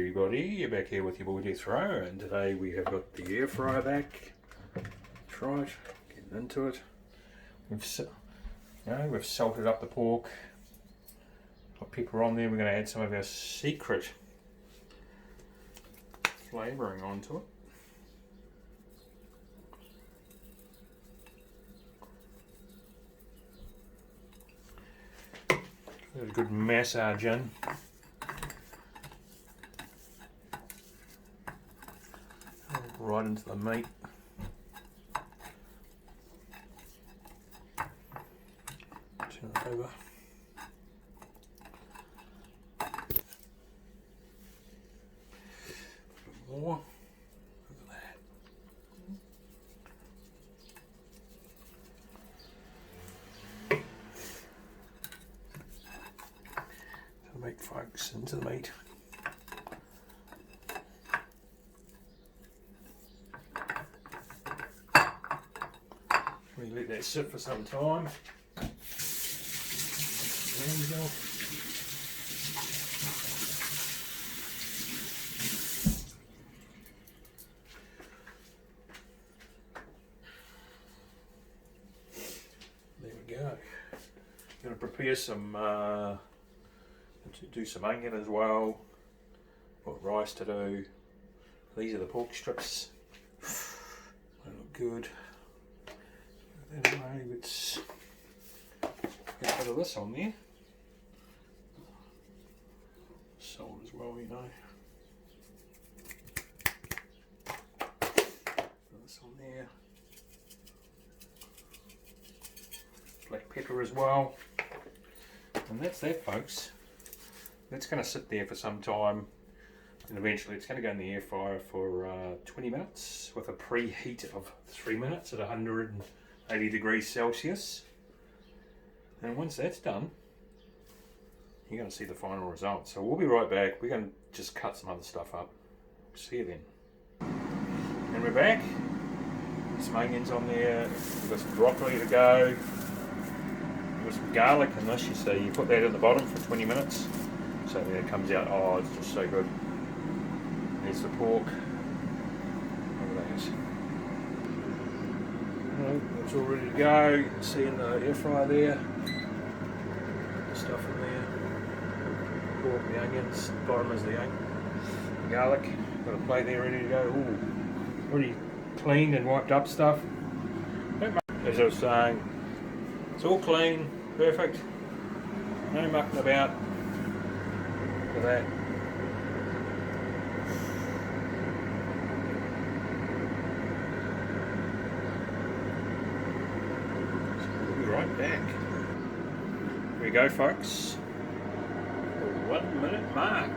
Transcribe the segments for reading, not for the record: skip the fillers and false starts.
everybody, back here with your boy Death Row, and today we have got the air fryer back. That's right, getting into it. We've salted up the pork, got pepper on there. We're going to add some of our secret flavouring onto it. Give it a good massage in. Right into the meat. Turn it over. A bit more. Look at that. To the meat, folks, into the meat. We let that sit for some time. There we go. There we go. Going to prepare some, to do some onion as well. Got rice to do. These are the pork strips. They look good. Anyway, let's get a bit of this on there. Salt as well, you know. Put this on there. Black pepper as well. And that's that, folks. That's going to sit there for some time. And eventually it's going to go in the air fryer for 20 minutes with a preheat of 3 minutes at 180 degrees Celsius, and once that's done you're going to see the final result. So we'll be right back. We're going to just cut some other stuff up. See you then. And we're back. Some onions on there. We've got some broccoli to go. We've got some garlic in this. You see, you put that in the bottom for 20 minutes. So there it comes out. Oh, it's just so good. There's the pork. Look at that. It's all ready to go. You can see in the air fryer there, the stuff in there, pork, the onions, the bottom is the garlic, got a plate there ready to go. Ooh, already cleaned and wiped up stuff. As I was saying, it's all clean, perfect, no mucking about. Look at that. Right back. Here we go, folks. The 1 minute mark.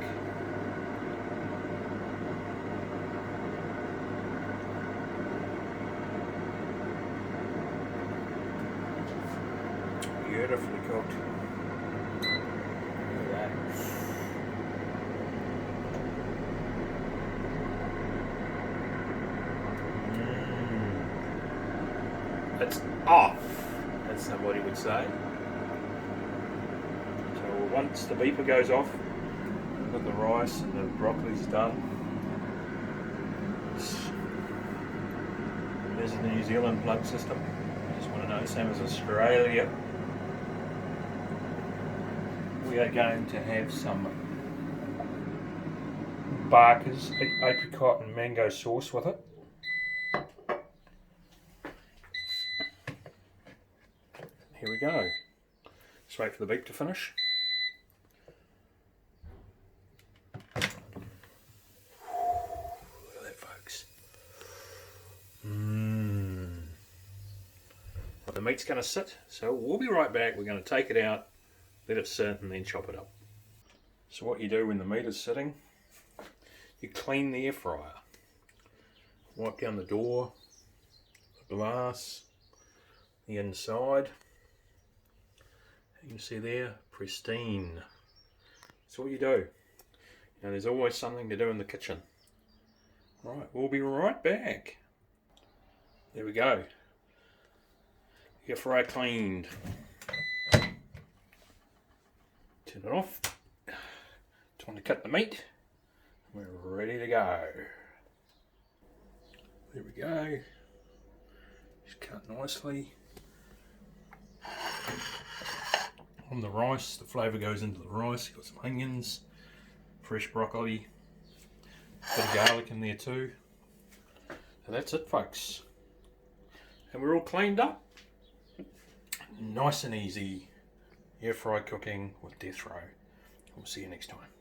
Beautifully cooked. Look at that. It's off, as somebody would say. So once the beeper goes off, got the rice and the broccoli's done. There's the New Zealand plug system. Just want to know, same as Australia. We are going to have some Barker's apricot and mango sauce with it. Here we go. Just wait for the beep to finish. Look at that, folks. Well, the meat's going to sit, so we'll be right back. We're going to take it out, let it sit, and then chop it up. So what you do when the meat is sitting, you clean the air fryer. Wipe down the door, the glass, the inside. You can see there, pristine. That's what you do. Now there's always something to do in the kitchen. Right, we'll be right back. There we go. Air fryer cleaned. Turn it off. Time to cut the meat. We're ready to go. There we go. Just cut nicely. On the rice, the flavour goes into the rice. You've got some onions, fresh broccoli, a bit of garlic in there too. So that's it, folks. And we're all cleaned up. Nice and easy air fry cooking with death row. We'll see you next time.